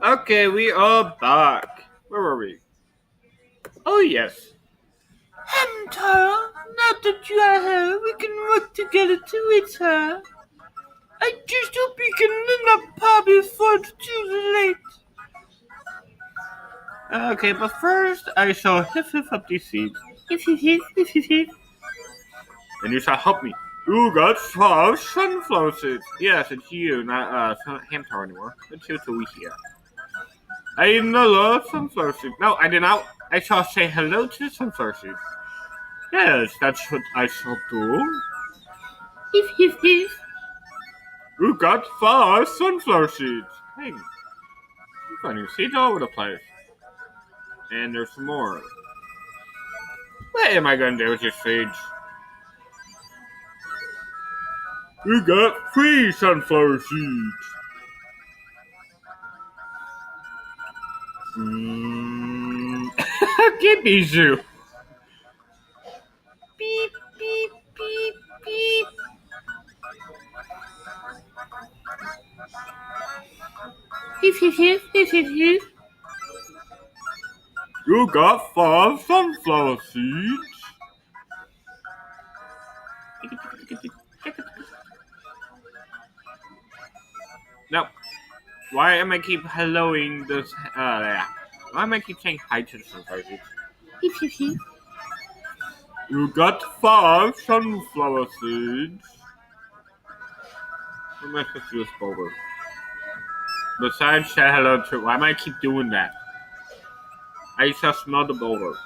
Okay, we are back. Where were we? Oh, yes. Hamtaro, now that you are here, we can work together to reach her. I just hope you can end up party before it's too late. Okay, but first, I shall hiff up these seeds. Hiff. And you shall help me. You got 5 sunflower seeds. Yes, it's you, not Hamtaro anymore. It's you to we here. I love sunflower seeds. No, I did not. I shall say hello to sunflower seeds. Yes, that's what I shall do. Hiff. You got 5 sunflower seeds. Hey, I'm finding seeds all over the place. And there's some more. What am I gonna do with these seeds? You got 3 sunflower seeds. Give me you. Beep. Hiff. You got 5 sunflower seeds. Now, why am I keep helloing this? Why am I keep saying hi to the sunflower seeds? You got 5 sunflower seeds. What am I supposed to do with boulder? Besides say hello to, why am I keep doing that? I shall smell the boulder.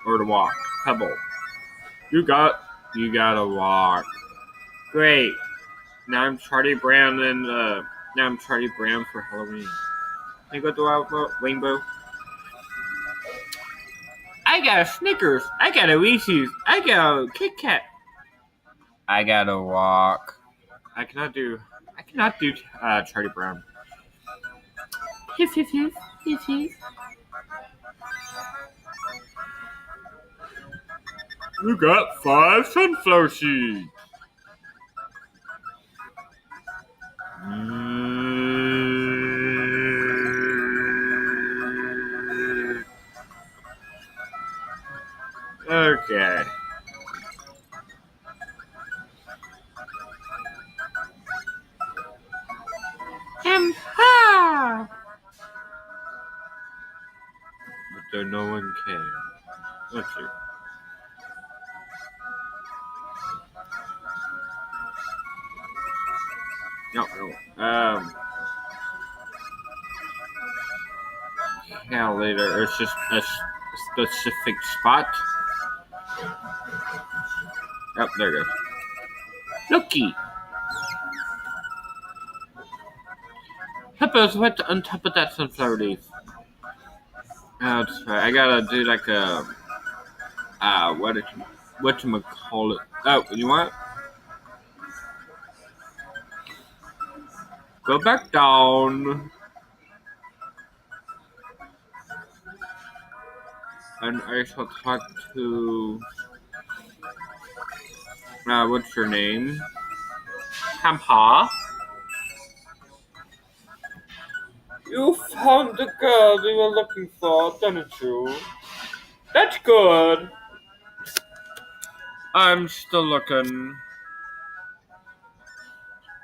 Or the rock. Pebble. You got a rock. Great. Now I'm Charlie Brown for Halloween. Can you go to our rainbow? I got a Snickers. I got a Reese's. I got a Kit Kat. I got a rock. I cannot do Charlie Brown. Hiff. You got 5 sunflower seeds. Okay. Ha! But there no one came. Let's see. No. Now later, it's just a specific spot. Oh, there it goes. Looky! Pepper's wet on top of that sunflower leaf. Oh, that's right. I gotta do like a whatchamacallit. Oh, you want? Go back down. And I shall talk to what's your name? Hamha. You found the girl you were looking for, didn't you? That's good. I'm still looking.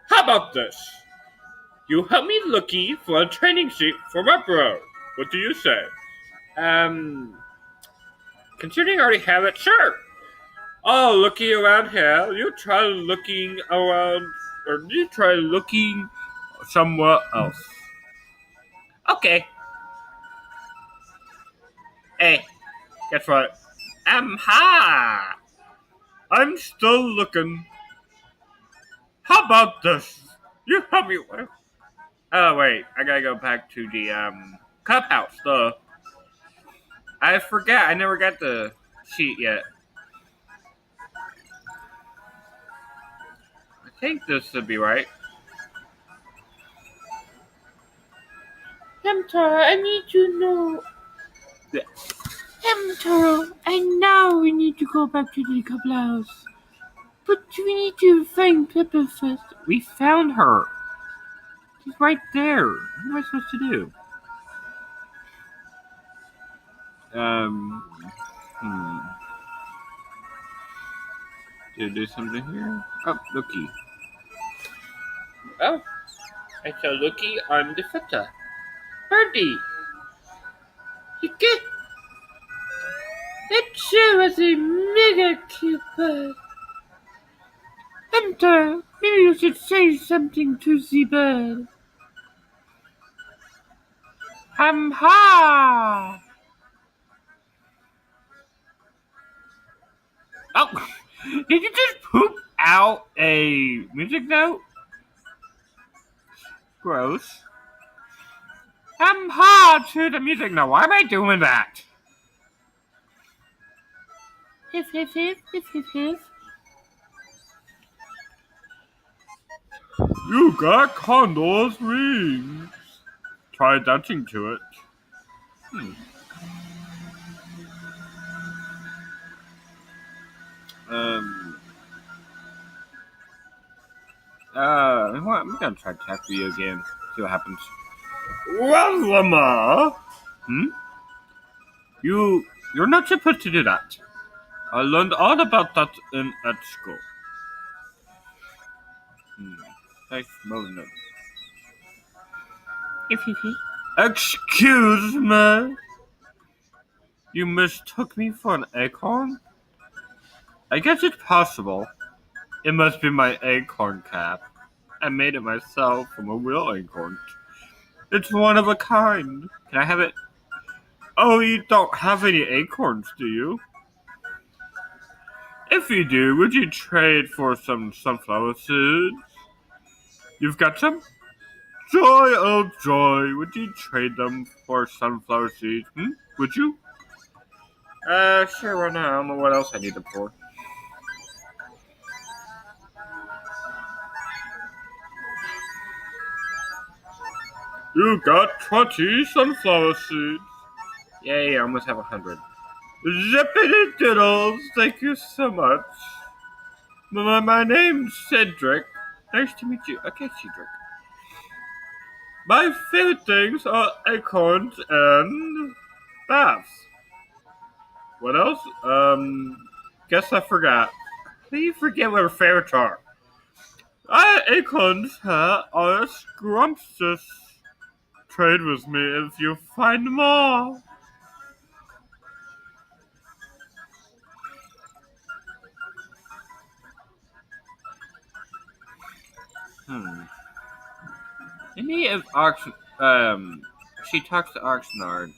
How about this? You help me looky for a training sheet for my bro. What do you say? Considering I already have it, sure. Oh, looky around here. You try looking around, or you try looking somewhere else. Okay. Hey, guess what? Ha! I'm still looking. How about this? You help me with. Oh wait, I gotta go back to the clubhouse. I forgot. I never got the sheet yet. I think this should be right. Hamtaro, I need to know. Hamtaro, I know we need to go back to the clubhouse. But we need to find Pepper first. We found her. He's right there. What am I supposed to do? Hmm. Do something here? Oh, looky. Oh, I saw looky on the footer. Birdie! You get that sure was a mega cute bird. Hunter, maybe you should say something to the bird. Ham ha! Oh, did you just poop out a music note? Gross. Ham ha to the music note. Why am I doing that? If. You got Condor's rings. Try dancing to it. I'm gonna try tech video game. See what happens. Well, Llama. You're not supposed to do that. I learned all about that at school. Nice moment. Excuse me. You mistook me for an acorn? I guess it's possible. It must be my acorn cap. I made it myself from a real acorn. It's one of a kind. Can I have it? Oh, you don't have any acorns, do you? If you do, would you trade for some sunflower seeds? You've got some? Joy, oh joy, would you trade them for sunflower seeds? Would you? Sure, why not? I don't know what else I need them for. You got 20 sunflower seeds. Yay, I almost have 100. Zippity diddles, thank you so much. My name's Cedric. Nice to meet you. Okay, Cedric. My favorite things are acorns and baths. What else? Guess I forgot. How do you forget what our favorites are? Acorns are scrumptious. Trade with me if you find more. Maybe if she talks to Oxnard.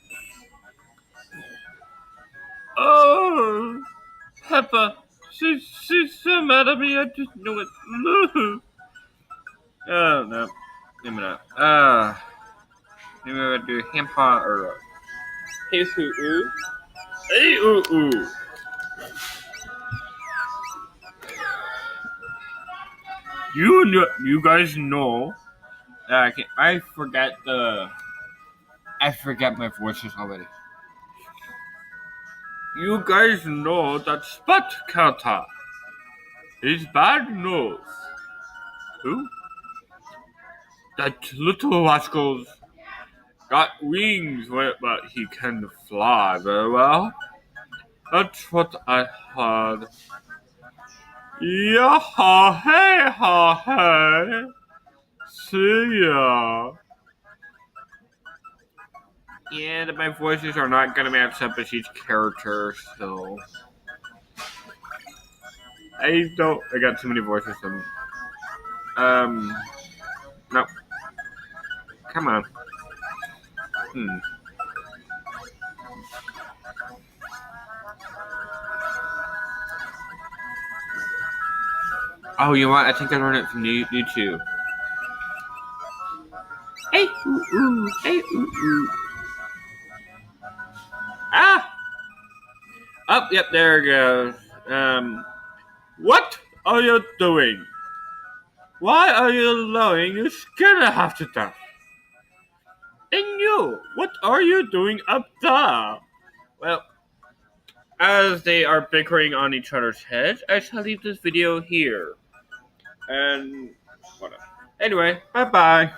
Oh, Peppa, she's so mad at me. I just knew it. Oh no, maybe not. Maybe I would do hampa or hey ooh. Hey ooh. You guys know. I forget my voices already. You guys know that spot counter is bad news. Who? That little rascal's got wings, but he can fly very well. That's what I heard. Yeah, hey. See ya. Yeah, my voices are not gonna match up with each character, so I got too many voices. No. Come on. Oh, you know what? I think I learned it from YouTube. Hey, ooh, hey, ooh. Ah! Oh, yep, there it goes. What are you doing? Why are you allowing your skin to have to death? And you, what are you doing up there? Well, as they are bickering on each other's heads, I shall leave this video here. And whatever. Anyway, bye-bye.